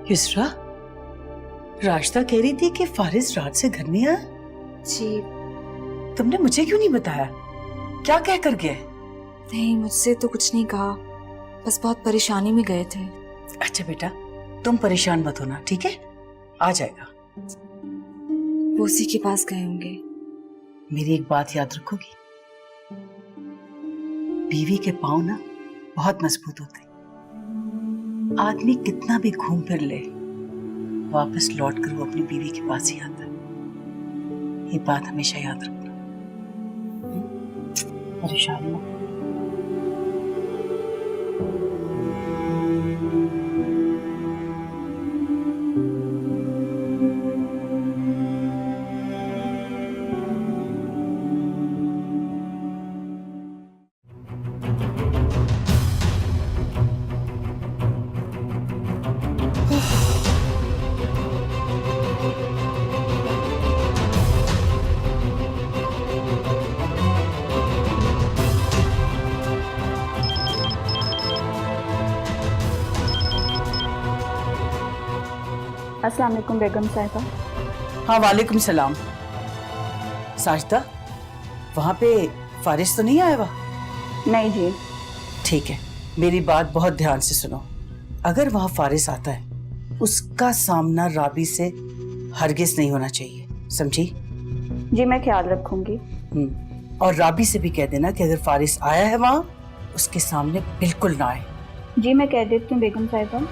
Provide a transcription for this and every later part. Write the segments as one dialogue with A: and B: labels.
A: युसरा, राशिदा कह रही थी कि फारिस रात से घर नहीं आया।
B: जी
A: तुमने मुझे क्यों नहीं बताया? क्या कह कर गए?
B: नहीं, मुझसे तो कुछ नहीं कहा, बस बहुत परेशानी में गए थे।
A: अच्छा बेटा, तुम परेशान मत होना, ठीक है? आ जाएगा।
B: वो उसी के पास गए होंगे।
A: मेरी एक बात याद रखोगी, बीवी के पाँव ना बहुत मजबूत होते हैं। आदमी कितना भी घूम फिर ले, वापस लौट कर वो अपनी बीवी के पास ही आता है। ये बात हमेशा याद रखना। परेशान मत।
C: अस्सलाम वालेकुम बेगम साहिबा।
A: हाँ, वालेकुम सलाम। साजिदा, वहाँ पे फारिस तो नहीं आया हुआ?
C: नहीं जी।
A: ठीक है, मेरी बात बहुत ध्यान से सुनो। अगर वहाँ फारिस आता है, उसका सामना राबी से हरगिज नहीं होना चाहिए, समझी?
C: जी मैं ख्याल रखूंगी।
A: और राबी से भी कह देना कि अगर फारिस आया है वहाँ, उसके सामने बिल्कुल ना आए।
C: जी मैं कह देती हूँ बेगम साहिबा।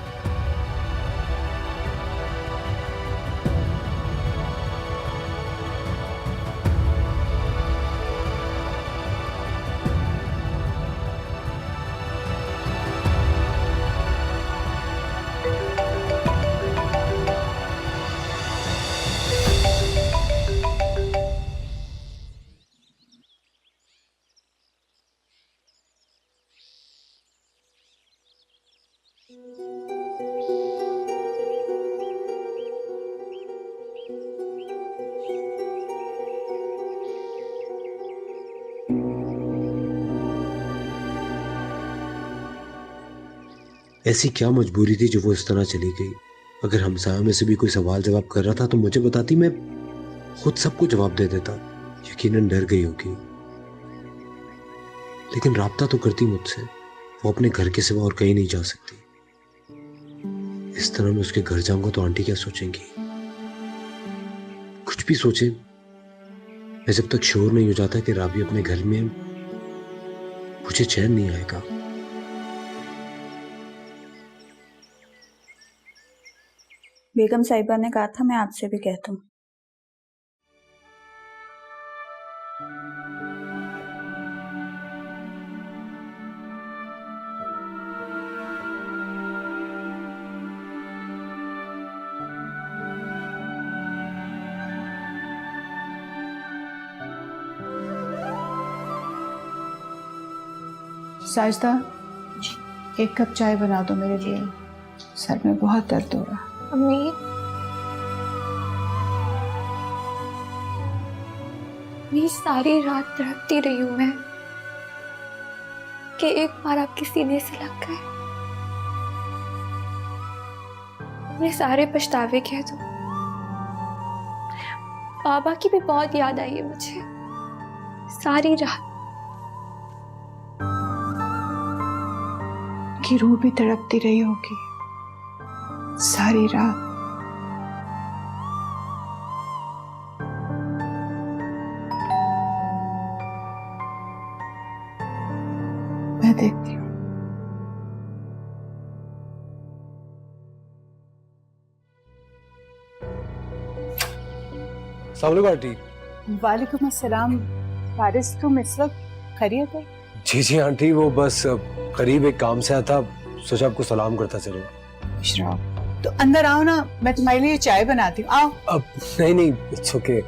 D: ऐसी क्या मजबूरी थी जो वो इस तरह चली गई? अगर हमसाया में से भी कोई सवाल जवाब कर रहा था तो मुझे बताती, मैं खुद सबको जवाब दे देता। यकीनन डर गई होगी, लेकिन राब्ता तो करती मुझसे। वो अपने घर के सिवा और कहीं नहीं जा सकती। इस तरह मैं उसके घर जाऊंगा तो आंटी क्या सोचेंगी? कुछ भी सोचे, मैं जब तक श्योर नहीं हो जाता कि राबी अपने घर में, मुझे चैन नहीं आएगा।
C: बेगम साहिबा ने कहा था मैं आपसे भी कहता हूँ।
E: साजिदा, एक कप चाय बना दो मेरे लिए, सर में बहुत दर्द हो रहा।
B: अम्मी, मैं सारी रात तड़पती रही हूँ मैं कि एक बार आपके सीने से लग गए। मेरे सारे पछतावे कह दो। बाबा की भी बहुत याद आई है मुझे सारी रात।
E: की रूह भी तड़पती रही होगी सारी रात। मैं देखती हूँ।
D: अस्सलाम वालेकुम आंटी।
E: वालेकुम अस्सलाम। फारिस, तुम इस वक्त खैरियत है?
D: जी जी आंटी, वो बस करीब एक काम से आया था, सोचा आपको सलाम करता चलो।
E: इशरा, तो अंदर आओ ना, मैं तुम्हारे लिए चाय बनाती हूँ। आओ।
D: अब नहीं, इट्स ओके।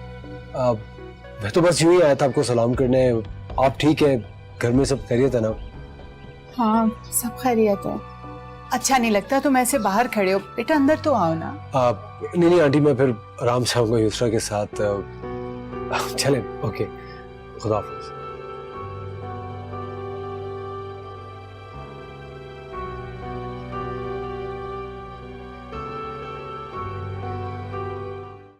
D: मैं तो बस यूं ही आया था आपको सलाम करने। आप ठीक है? घर में सब खैरियत है ना?
E: हाँ, सब खैरियत है। अच्छा नहीं लगता तुम ऐसे बाहर खड़े हो, बेटा अंदर तो आओ ना।
D: नहीं आंटी, मैं फिर आराम से आऊंगा युसरा के साथ। चले, ओके, खुदा हाफिज।